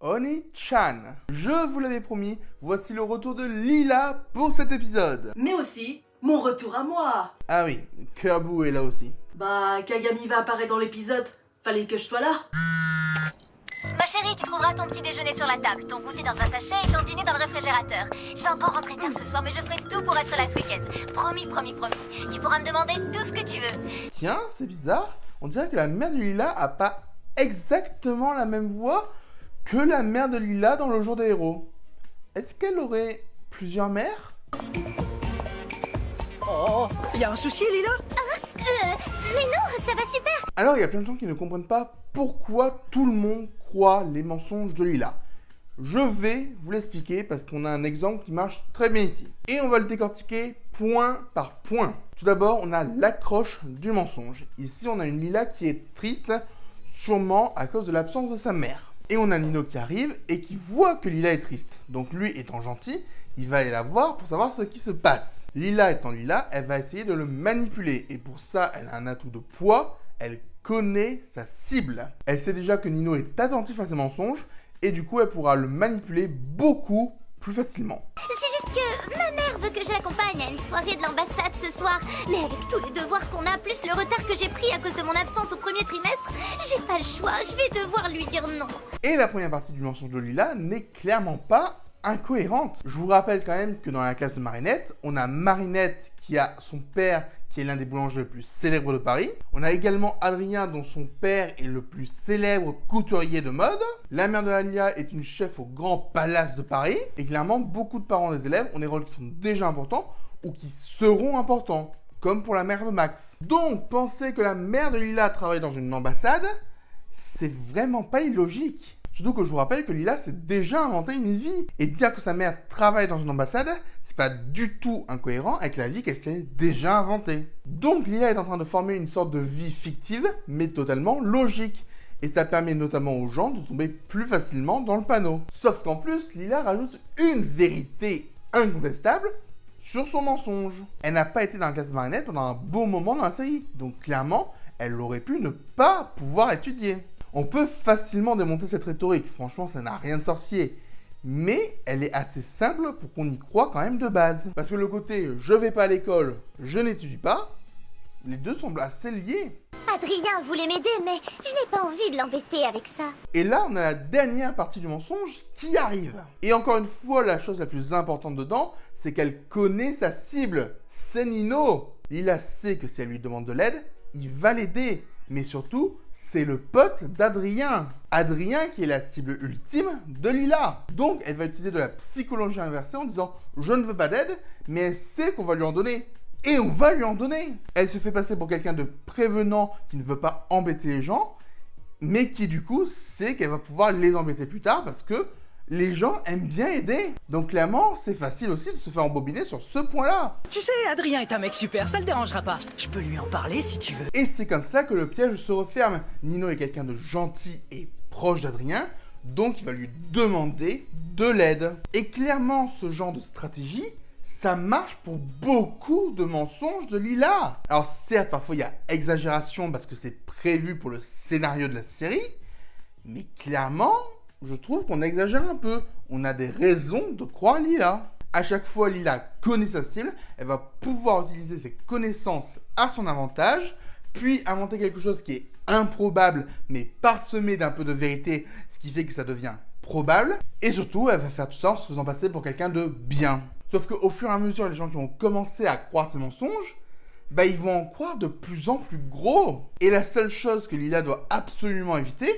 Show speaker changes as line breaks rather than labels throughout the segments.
Oni-chan. Je vous l'avais promis, voici le retour de Lila pour cet épisode.
Mais aussi, mon retour à moi.
Ah oui, Kerbu est là aussi.
Bah, Kagami va apparaître dans l'épisode. Fallait que je sois là.
Ma chérie, tu trouveras ton petit déjeuner sur la table, ton goûter dans un sachet et ton dîner dans le réfrigérateur. Je vais encore rentrer tard ce soir, mais je ferai tout pour être là ce week-end. Promis, promis, promis. Tu pourras me demander tout ce que tu veux.
Tiens, c'est bizarre. On dirait que la mère de Lila a pas exactement la même voix que la mère de Lila dans Le Jour des Héros. Est-ce qu'elle aurait plusieurs mères?
Oh, y a un souci, Lila?
Mais non, ça va super.
Alors, il y a plein de gens qui ne comprennent pas pourquoi tout le monde croit les mensonges de Lila. Je vais vous l'expliquer parce qu'on a un exemple qui marche très bien ici. Et on va le décortiquer point par point. Tout d'abord, on a l'accroche du mensonge. Ici, on a une Lila qui est triste, sûrement à cause de l'absence de sa mère. Et on a Nino qui arrive et qui voit que Lila est triste. Donc lui, étant gentil, il va aller la voir pour savoir ce qui se passe. Lila étant Lila, elle va essayer de le manipuler. Et pour ça, elle a un atout de poids. Elle connaît sa cible. Elle sait déjà que Nino est attentif à ses mensonges. Et du coup, elle pourra le manipuler beaucoup plus facilement.
C'est juste que ma mère veut que je l'accompagne à une soirée de l'ambassade ce soir. Mais avec tous les devoirs qu'on a, plus le retard que j'ai pris à cause de mon absence au premier trimestre, j'ai pas le choix, je vais devoir lui dire non.
Et la première partie du mensonge de Lila n'est clairement pas incohérente. Je vous rappelle quand même que dans la classe de Marinette, on a Marinette qui a son père qui est l'un des boulangers les plus célèbres de Paris. On a également Adrien dont son père est le plus célèbre couturier de mode. La mère de Alia est une chef au Grand Palace de Paris. Et clairement, beaucoup de parents des élèves ont des rôles qui sont déjà importants ou qui seront importants, comme pour la mère de Max. Donc, penser que la mère de Lila travaille dans une ambassade, c'est vraiment pas illogique. Surtout que je vous rappelle que Lila s'est déjà inventé une vie. Et dire que sa mère travaille dans une ambassade, c'est pas du tout incohérent avec la vie qu'elle s'est déjà inventée. Donc Lila est en train de former une sorte de vie fictive, mais totalement logique. Et ça permet notamment aux gens de tomber plus facilement dans le panneau. Sauf qu'en plus, Lila rajoute une vérité incontestable sur son mensonge. Elle n'a pas été dans la classe de Marinette pendant un beau moment dans la série. Donc clairement, elle aurait pu ne pas pouvoir étudier. On peut facilement démonter cette rhétorique, franchement ça n'a rien de sorcier. Mais elle est assez simple pour qu'on y croie quand même de base. Parce que le côté « je vais pas à l'école, je n'étudie pas », les deux semblent assez liés.
Adrien voulait m'aider, mais je n'ai pas envie de l'embêter avec ça.
Et là, on a la dernière partie du mensonge qui arrive. Et encore une fois, la chose la plus importante dedans, c'est qu'elle connaît sa cible. C'est Nino. Lila sait que si elle lui demande de l'aide, il va l'aider. Mais surtout, c'est le pote d'Adrien. Adrien qui est la cible ultime de Lila. Donc, elle va utiliser de la psychologie inversée en disant « je ne veux pas d'aide », mais elle sait qu'on va lui en donner. Et on va lui en donner. Elle se fait passer pour quelqu'un de prévenant qui ne veut pas embêter les gens, mais qui du coup sait qu'elle va pouvoir les embêter plus tard parce que les gens aiment bien aider. Donc clairement, c'est facile aussi de se faire embobiner sur ce point-là.
Tu sais, Adrien est un mec super, ça le dérangera pas. Je peux lui en parler si tu veux.
Et c'est comme ça que le piège se referme. Nino est quelqu'un de gentil et proche d'Adrien, donc il va lui demander de l'aide. Et clairement, ce genre de stratégie, ça marche pour beaucoup de mensonges de Lila. Alors certes, parfois il y a exagération parce que c'est prévu pour le scénario de la série, mais clairement, je trouve qu'on exagère un peu. On a des raisons de croire Lila. À chaque fois, Lila connaît sa cible, elle va pouvoir utiliser ses connaissances à son avantage, puis inventer quelque chose qui est improbable, mais parsemé d'un peu de vérité, ce qui fait que ça devient probable. Et surtout, elle va faire tout ça en se faisant passer pour quelqu'un de bien. Sauf qu'au fur et à mesure, les gens qui vont commencer à croire ces mensonges, ils vont en croire de plus en plus gros. Et la seule chose que Lila doit absolument éviter,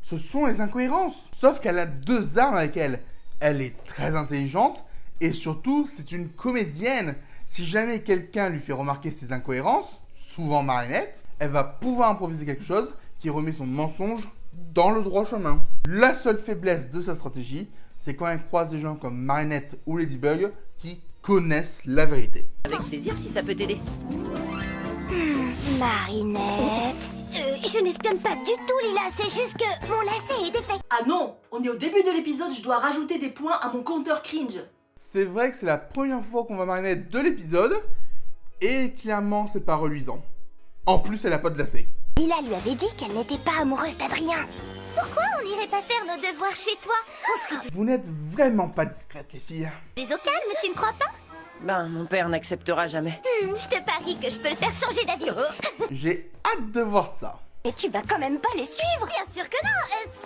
ce sont les incohérences. Sauf qu'elle a deux armes avec elle. Elle est très intelligente et surtout, c'est une comédienne. Si jamais quelqu'un lui fait remarquer ses incohérences, souvent Marinette, elle va pouvoir improviser quelque chose qui remet son mensonge dans le droit chemin. La seule faiblesse de sa stratégie, c'est quand elle croise des gens comme Marinette ou Ladybug qui connaissent la vérité.
Avec plaisir si ça peut t'aider.
Marinette. Je n'espionne pas du tout, Lila, c'est juste que mon lacet est défait.
Ah non, on est au début de l'épisode, je dois rajouter des points à mon compteur cringe.
C'est vrai que c'est la première fois qu'on va Marinette de l'épisode, et clairement c'est pas reluisant. En plus, elle a pas de lacet.
Lila lui avait dit qu'elle n'était pas amoureuse d'Adrien. Pourquoi on n'irait pas faire nos devoirs chez toi? On serait
Vous n'êtes vraiment pas discrètes, les filles.
plus au calme, tu ne crois pas?
Ben, mon père n'acceptera jamais.
Je te parie que je peux le faire changer d'avis.
J'ai hâte de voir ça.
Et tu vas quand même pas les suivre? Bien sûr que non.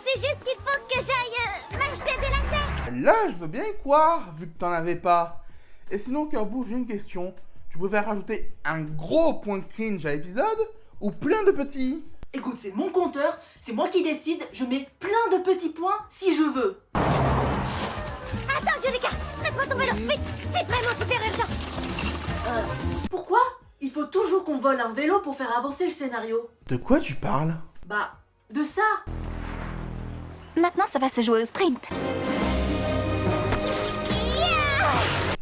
C'est juste qu'il faut que j'aille m'acheter des lacets.
Là, je veux bien y croire, vu que t'en avais pas. Et sinon, Kerbou, j'ai une question. Tu préfères rajouter un gros point de cringe à l'épisode ou plein de petits?
Écoute, c'est mon compteur, c'est moi qui décide, je mets plein de petits points si je veux.
Attends, Julika, prête-moi ton vélo, vite. C'est vraiment super urgent.
Pourquoi? Il faut toujours qu'on vole un vélo pour faire avancer le scénario.
De quoi tu parles?
Bah, de ça.
Maintenant, ça va se jouer au sprint.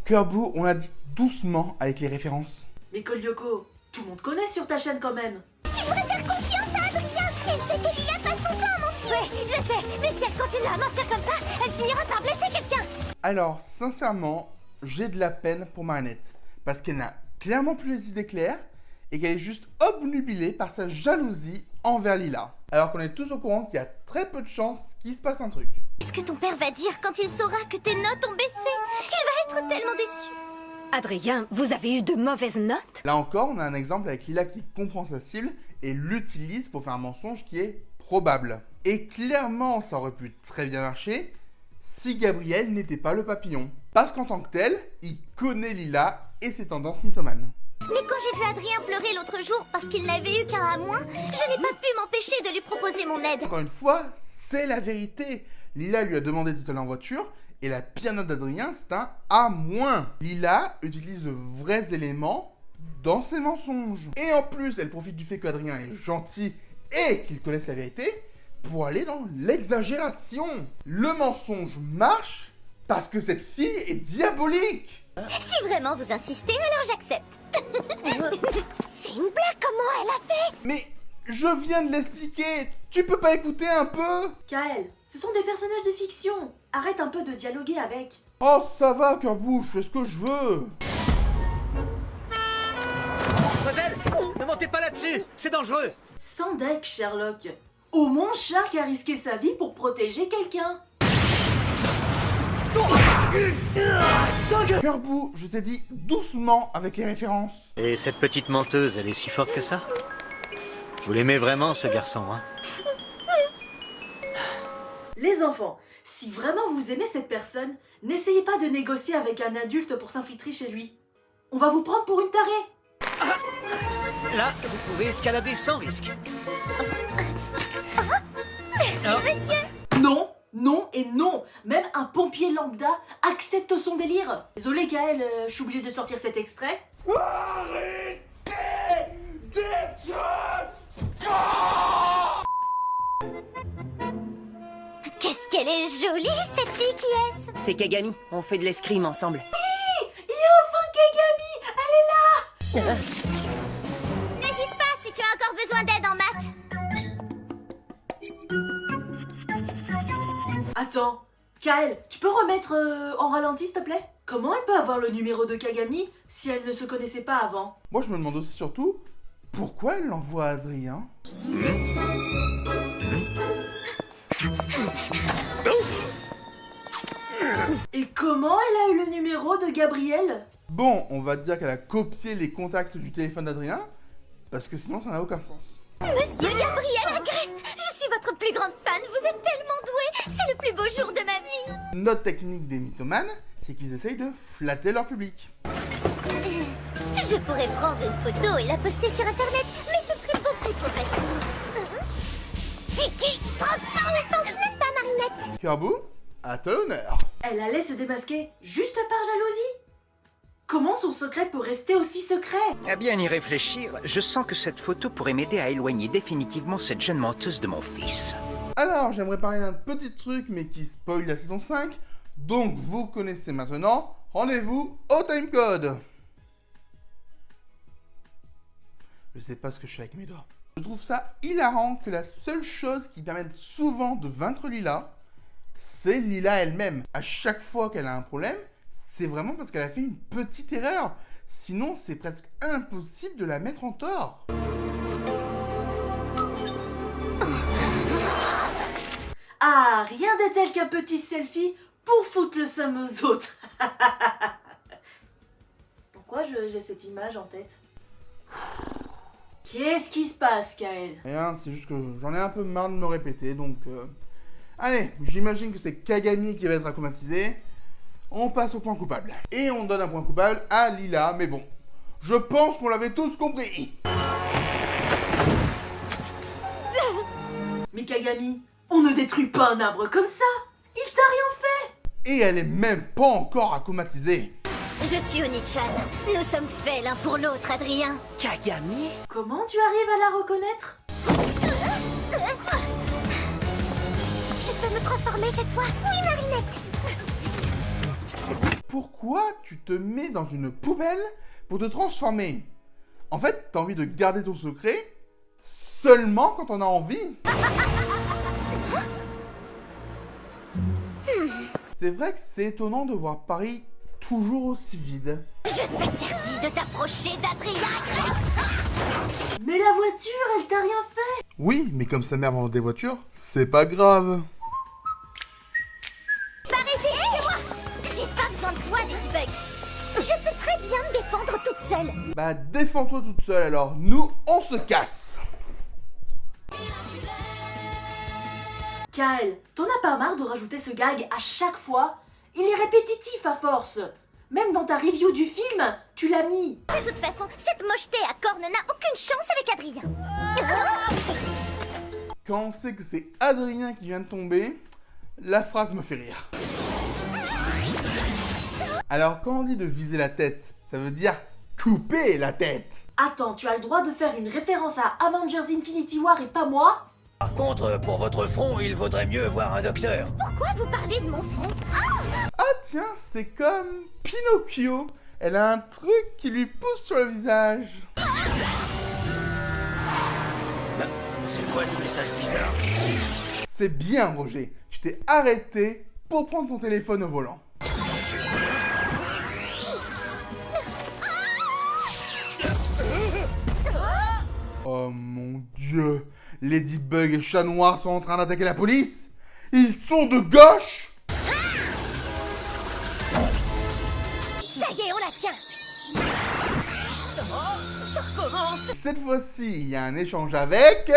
Kerbou, on a dit doucement avec les références.
Mais Kolyoko, tout le monde connaît sur ta chaîne quand même.
Tu pourrais faire confiance à Adrien. Elle sait que Lila passe son temps à mentir. Ouais, je sais. Mais si elle continue à mentir comme ça, elle finira par blesser quelqu'un.
Alors, sincèrement, j'ai de la peine pour Marinette. Parce qu'elle n'a clairement plus les idées claires et qu'elle est juste obnubilée par sa jalousie envers Lila. Alors qu'on est tous au courant qu'il y a très peu de chances qu'il se passe un truc.
Qu'est-ce que ton père va dire quand il saura que tes notes ont baissé? Il va être tellement déçu.
Adrien, vous avez eu de mauvaises notes?
Là encore, on a un exemple avec Lila qui comprend sa cible et l'utilise pour faire un mensonge qui est probable. Et clairement, ça aurait pu très bien marcher si Gabriel n'était pas le papillon. Parce qu'en tant que tel, il connaît Lila et ses tendances mythomanes.
Mais quand j'ai vu Adrien pleurer l'autre jour parce qu'il n'avait eu qu'un A-, je n'ai pas pu m'empêcher de lui proposer mon aide.
Encore une fois, c'est la vérité. Lila lui a demandé d'être allée en voiture et la pire note d'Adrien, c'est un A-. Lila utilise de vrais éléments dans ses mensonges. Et en plus, elle profite du fait qu'Adrien est gentil et qu'il connaisse la vérité pour aller dans l'exagération. Le mensonge marche parce que cette fille est diabolique.
Si vraiment vous insistez, alors j'accepte. C'est une blague, comment elle a fait?
Mais je viens de l'expliquer. Tu peux pas écouter un peu?
Kael, ce sont des personnages de fiction. Arrête un peu de dialoguer avec.
Oh, ça va, Kerbou, je fais ce que je veux.
Mademoiselle, ne montez pas là-dessus, c'est dangereux.
Sans deck, Sherlock. Au moins, Shark a risqué sa vie pour protéger quelqu'un.
Kerbou, je t'ai dit doucement avec les références.
Et cette petite menteuse, elle est si forte que ça? Vous l'aimez vraiment, ce garçon, hein?
Les enfants, si vraiment vous aimez cette personne, n'essayez pas de négocier avec un adulte pour s'infiltrer chez lui. On va vous prendre pour une tarée.
Là, vous pouvez escalader sans risque.
Non, non et non. Même un pompier lambda accepte son délire. Désolé Kael, je suis obligée de sortir cet extrait.
Qu'est-ce qu'elle est jolie, cette fille qui est-ce?
C'est Kagami, on fait de l'escrime ensemble.
Il y a enfin Kagami. Elle est là.
N'hésite pas si tu as encore besoin d'aide en maths.
Attends, Kael, tu peux remettre en ralenti s'il te plaît? Comment elle peut avoir le numéro de Kagami si elle ne se connaissait pas avant?
Moi, je me demande aussi surtout pourquoi elle l'envoie à Adrien.
Et comment elle a eu le numéro de Gabriel?
Bon, on va dire qu'elle a copié les contacts du téléphone d'Adrien, parce que sinon ça n'a aucun sens.
Monsieur Gabriel Agreste, je suis votre plus grande fan, vous êtes tellement doué, c'est le plus beau jour de ma vie.
Notre technique des mythomanes, c'est qu'ils essayent de flatter leur public.
Je pourrais prendre une photo et la poster sur internet, mais ce serait beaucoup trop facile. Tiki, transforme ton semaine pas Marinette.
Kerbou, à ton honneur.
Elle allait se démasquer juste par jalousie? Comment son secret peut rester aussi secret?
À bien y réfléchir, je sens que cette photo pourrait m'aider à éloigner définitivement cette jeune menteuse de mon fils.
Alors, j'aimerais parler d'un petit truc, mais qui spoil la saison 5, donc vous connaissez maintenant, rendez-vous au timecode. Je sais pas ce que je fais avec mes doigts. Je trouve ça hilarant que la seule chose qui permette souvent de vaincre Lila, c'est Lila elle-même. À chaque fois qu'elle a un problème, c'est vraiment parce qu'elle a fait une petite erreur. Sinon, c'est presque impossible de la mettre en tort.
Ah, rien de tel qu'un petit selfie pour foutre le seum aux autres. Pourquoi j'ai cette image en tête? Qu'est-ce qui se passe, Kael?
Rien, c'est juste que j'en ai un peu marre de me répéter, donc... Allez, j'imagine que c'est Kagami qui va être acclimatisé. On passe au point coupable. Et on donne un point coupable à Lila, mais bon. Je pense qu'on l'avait tous compris.
Mais Kagami, on ne détruit pas un arbre comme ça. Il t'a rien fait.
Et elle est même pas encore acclimatisée.
Je suis Oni-chan. Nous sommes faits l'un pour l'autre, Adrien.
Kagami?
Comment tu arrives à la reconnaître?
Je peux me transformer cette fois? Oui, Marinette.
Pourquoi tu te mets dans une poubelle pour te transformer? En fait, t'as envie de garder ton secret seulement quand on a envie. C'est vrai que c'est étonnant de voir Paris toujours aussi vide.
Je t'interdis de t'approcher d'Adrien.
Mais la voiture, elle t'a rien fait.
Oui, mais comme sa mère vend des voitures, c'est pas grave.
Par ici, chez moi. J'ai pas besoin de toi, Ladybug. Je peux très bien me défendre toute seule.
Bah défends-toi toute seule alors, nous on se casse.
Kael, t'en as pas marre de rajouter ce gag à chaque fois? Il est répétitif à force. Même dans ta review du film, tu l'as mis.
De toute façon, cette mocheté à cornes n'a aucune chance avec Adrien.
Quand on sait que c'est Adrien qui vient de tomber, la phrase me fait rire. Alors quand on dit de viser la tête, ça veut dire couper la tête.
Attends, tu as le droit de faire une référence à Avengers Infinity War et pas moi?
Par contre, pour votre front, il vaudrait mieux voir un docteur.
Pourquoi vous parlez de mon front?
Ah tiens, c'est comme Pinocchio. Elle a un truc qui lui pousse sur le visage.
C'est quoi ce message bizarre?
C'est bien Roger, je t'ai arrêté pour prendre ton téléphone au volant. Oh mon dieu, Ladybug et Chat Noir sont en train d'attaquer la police? Ils sont de gauche?
Ça y est, on la tient.
Ça recommence.
Cette fois-ci, il y a un échange avec...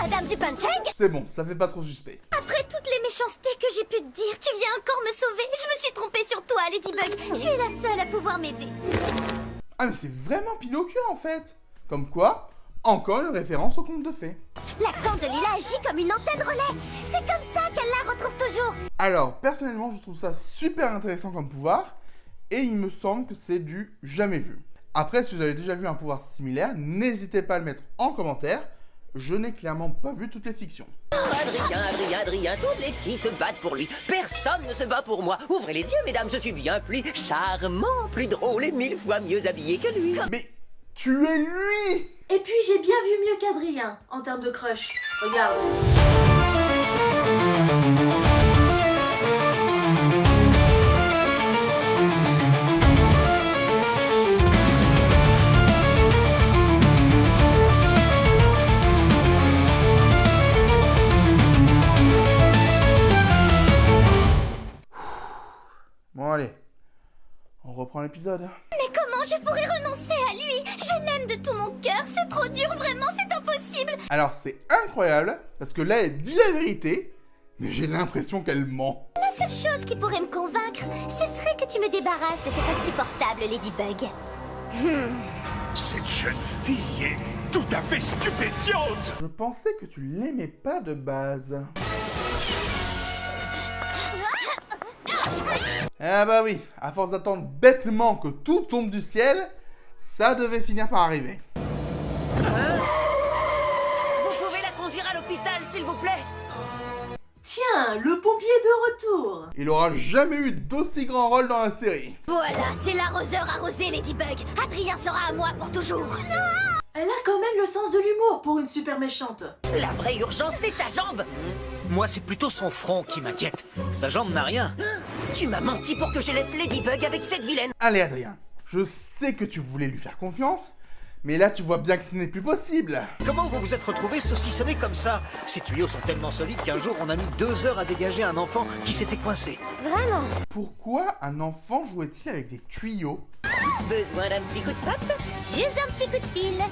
Madame du Panchang,
C'est bon, ça fait pas trop suspect.
après toutes les méchancetés que j'ai pu te dire, tu viens encore me sauver. Je me suis trompée sur toi, Ladybug. Tu es la seule à pouvoir m'aider.
Ah mais c'est vraiment Pinocchio en fait. Comme quoi, encore une référence au conte de fées.
La corne de Lila agit comme une antenne relais. C'est comme ça qu'elle la retrouve toujours.
Alors, personnellement, je trouve ça super intéressant comme pouvoir, et il me semble que c'est du jamais vu. Après, si vous avez déjà vu un pouvoir similaire, n'hésitez pas à le mettre en commentaire. Je n'ai clairement pas vu toutes les fictions.
Adrien, toutes les filles se battent pour lui. Personne ne se bat pour moi. Ouvrez les yeux, mesdames, je suis bien plus charmant, plus drôle et 1000 fois mieux habillé que lui.
Mais tu es lui!
Et puis j'ai bien vu mieux qu'Adrien en termes de crush. Regarde.
Bon allez, on reprend l'épisode.
Mais comment je pourrais renoncer à lui? Je l'aime de tout mon cœur. C'est trop dur, vraiment, c'est impossible.
Alors c'est incroyable, parce que là elle dit la vérité, mais j'ai l'impression qu'elle ment.
La seule chose qui pourrait me convaincre, ce serait que tu me débarrasses de cette insupportable Ladybug.
Cette jeune fille est tout à fait stupéfiante.
Je pensais que tu l'aimais pas de base. Ah bah oui, à force d'attendre bêtement que tout tombe du ciel, ça devait finir par arriver.
Vous pouvez la conduire à l'hôpital, s'il vous plaît?
Tiens, le pompier de retour.
Il aura jamais eu d'aussi grand rôle dans la série.
Voilà, c'est l'arroseur arrosé, Ladybug. Adrien sera à moi pour toujours.
Elle a quand même le sens de l'humour pour une super méchante.
La vraie urgence, c'est sa jambe.
Moi, c'est plutôt son front qui m'inquiète. Sa jambe n'a rien.
Tu m'as menti pour que je laisse Ladybug avec cette vilaine.
Allez Adrien, je sais que tu voulais lui faire confiance, Mais là, tu vois bien que ce n'est plus possible.
Comment vous vous êtes retrouvés saucissonnés comme ça? Ces tuyaux sont tellement solides qu'un jour on a mis 2 heures à dégager un enfant qui s'était coincé.
Vraiment?
Pourquoi un enfant jouait-il avec des tuyaux?
Besoin d'un petit coup de patte?
Juste un petit coup de fil.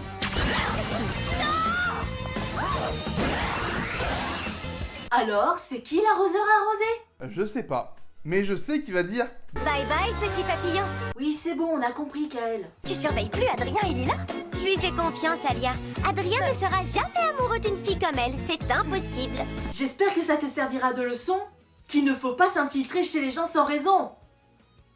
Alors, c'est qui l'arroseur arrosé?
Je sais pas. Mais je sais qu'il va dire...
Bye bye, petit papillon.
Oui, c'est bon, on a compris, Kael.
Tu surveilles plus Adrien, il est là? Je lui fais confiance, Alia. Adrien ne sera jamais amoureux d'une fille comme elle, c'est impossible.
J'espère que ça te servira de leçon qu'il ne faut pas s'infiltrer chez les gens sans raison.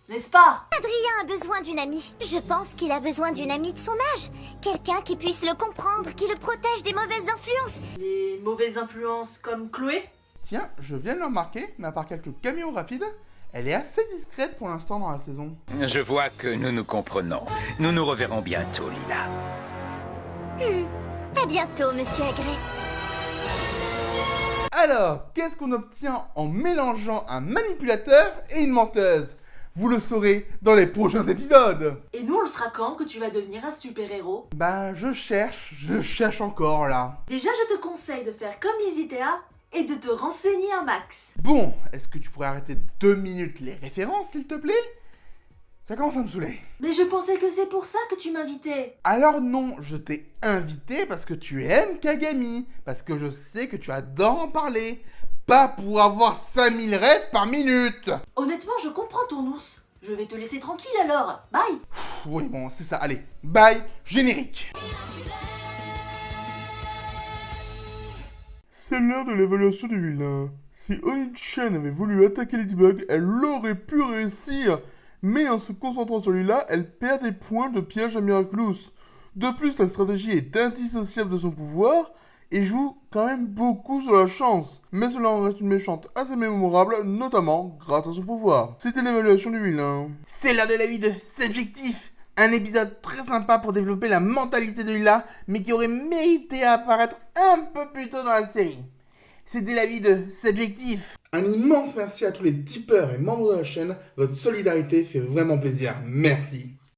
N'est-ce pas?
Adrien a besoin d'une amie. Je pense qu'il a besoin d'une amie de son âge. Quelqu'un qui puisse le comprendre, qui le protège des mauvaises influences.
Les mauvaises influences comme Chloé?
Tiens, je viens de le remarquer, mais à part quelques caméos rapides, elle est assez discrète pour l'instant dans la saison.
Je vois que nous nous comprenons. Nous nous reverrons bientôt, Lila.
À bientôt, monsieur Agreste.
Alors, qu'est-ce qu'on obtient en mélangeant un manipulateur et une menteuse? Vous le saurez dans les prochains épisodes.
Et nous, on le sera quand que tu vas devenir un super-héros?
Ben, je cherche encore là.
Déjà, je te conseille de faire comme Lizzie-Théa et de te renseigner un max.
Bon, est-ce que tu pourrais arrêter 2 minutes les références, s'il te plaît? Ça commence à me saouler.
Mais je pensais que c'est pour ça que tu m'invitais.
Alors non, je t'ai invité parce que tu aimes Kagami, parce que je sais que tu adores en parler, pas pour avoir 5000 rêves par minute.
Honnêtement, je comprends ton ours. Je vais te laisser tranquille alors. Bye.
Oui, bon, c'est ça, allez, bye, générique.
C'est l'heure de l'évaluation du vilain. Si Oni-chan avait voulu attaquer Ladybug, elle aurait pu réussir. Mais en se concentrant sur lui-là, elle perd des points de piège à Miraculous. De plus, la stratégie est indissociable de son pouvoir et joue quand même beaucoup sur la chance. Mais cela en reste une méchante assez mémorable, notamment grâce à son pouvoir. C'était l'évaluation du vilain.
C'est l'heure de la vie de Subjectif. Un épisode très sympa pour développer la mentalité de Lila, mais qui aurait mérité à apparaître un peu plus tôt dans la série. C'était l'avis de Subjectif. Un immense merci à tous les tipeurs et membres de la chaîne. Votre solidarité fait vraiment plaisir. Merci.